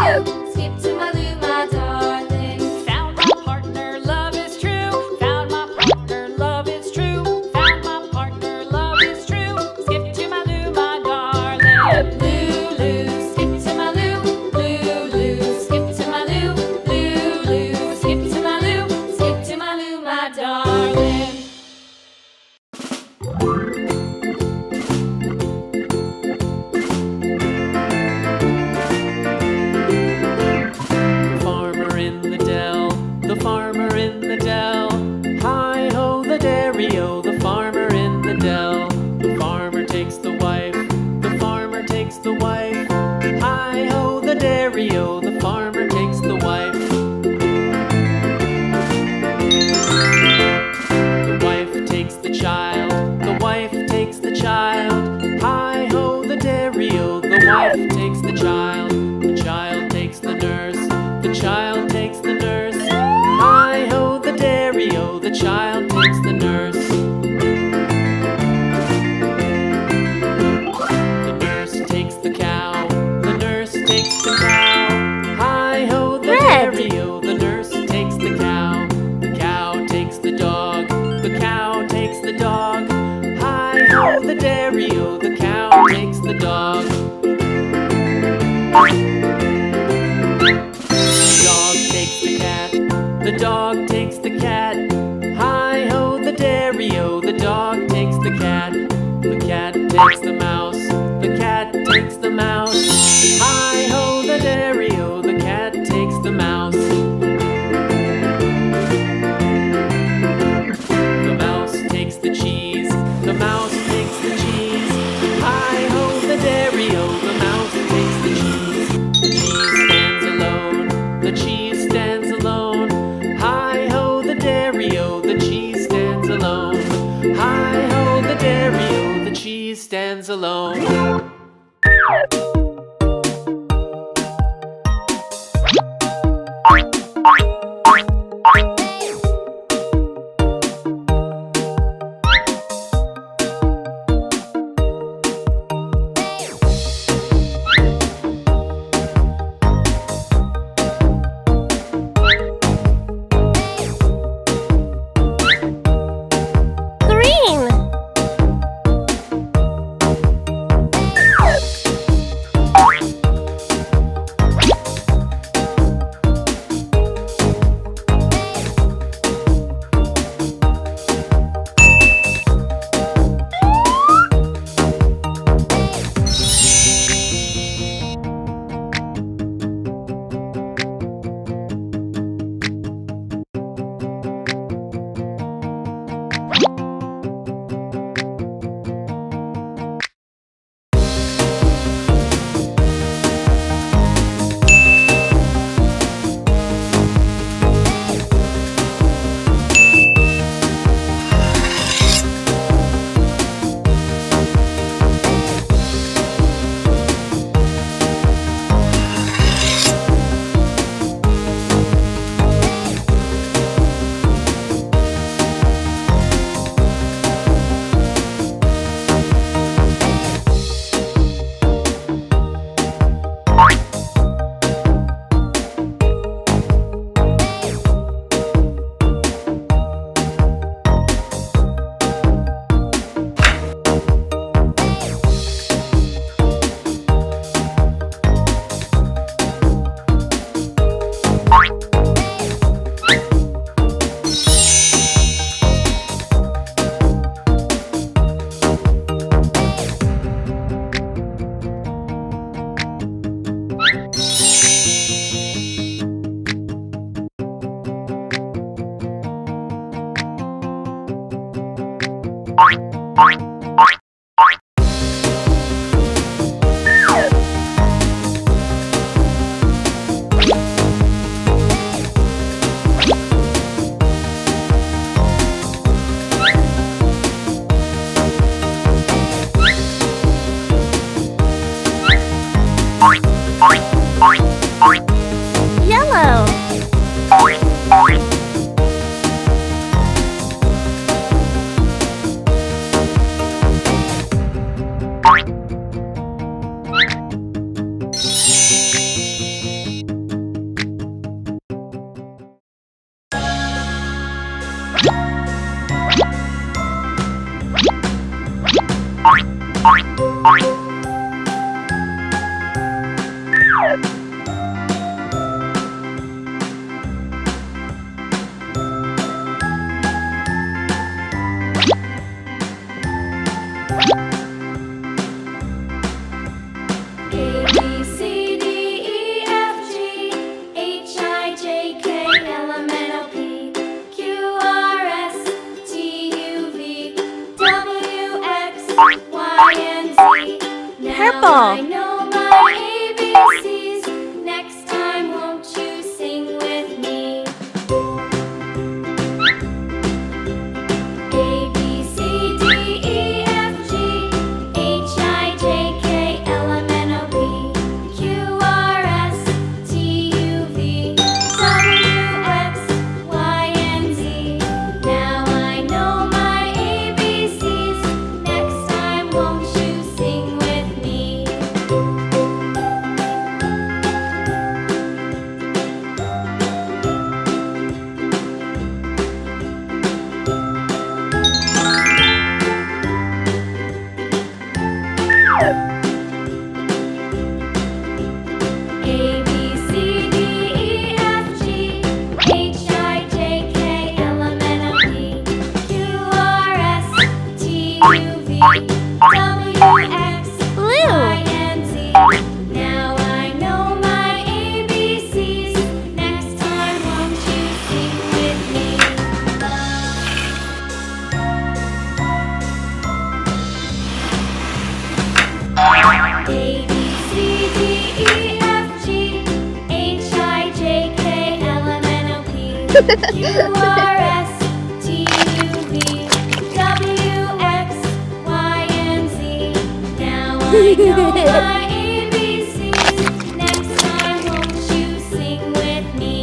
loo. Skip to my loo, my darling. Found my partner, love is true. Found my partner, love is true. Found my partner, love is true. Skip to my loo, my darling. Loo, loo, skip to my loo. Loo, loo, skip to my loo. Loo, loo, skip to my loo. Skip to my loo, my darling. The farmer in the dell. Hi-ho, the dairy-o, the farmer in the dell. The farmer takes the wife, the farmer takes the wife. Hi-ho, the dairy-o, the farmer takes the wife. The wife takes the child, the wife takes the child. Hi-ho, the dairy-o, the wife takes the child. The child takes the nurse, the child takes the nurse. Hi-ho, the dairy-o, the child takes the nurse. The nurse takes the cow, the nurse takes the cow. Hi-ho, the dairy-o, the nurse takes the cow. The cow takes the dog, the cow takes the dog. Hi-ho, the dairy-o, the cow takes the dog. The dog takes the cat. Hi-ho, the dairy-o, the dog takes the cat. The cat takes the mouse, the cat takes the mouse. Hi-ho, the dairy-o, the cat takes the mouse. The mouse takes the cheese, the mouse takes the cheese. Hi-ho, the dairy-o, the mouse takes the cheese. The cheese stands alone, the cheese stands alone. Hi-ho, the dairy-o, the cheese stands alone. Hi-ho, the dairy-o, the cheese stands alone. R, S, T, U, V, W, X, Y, and Z. Now I know my ABCs. Next time, won't you sing with me?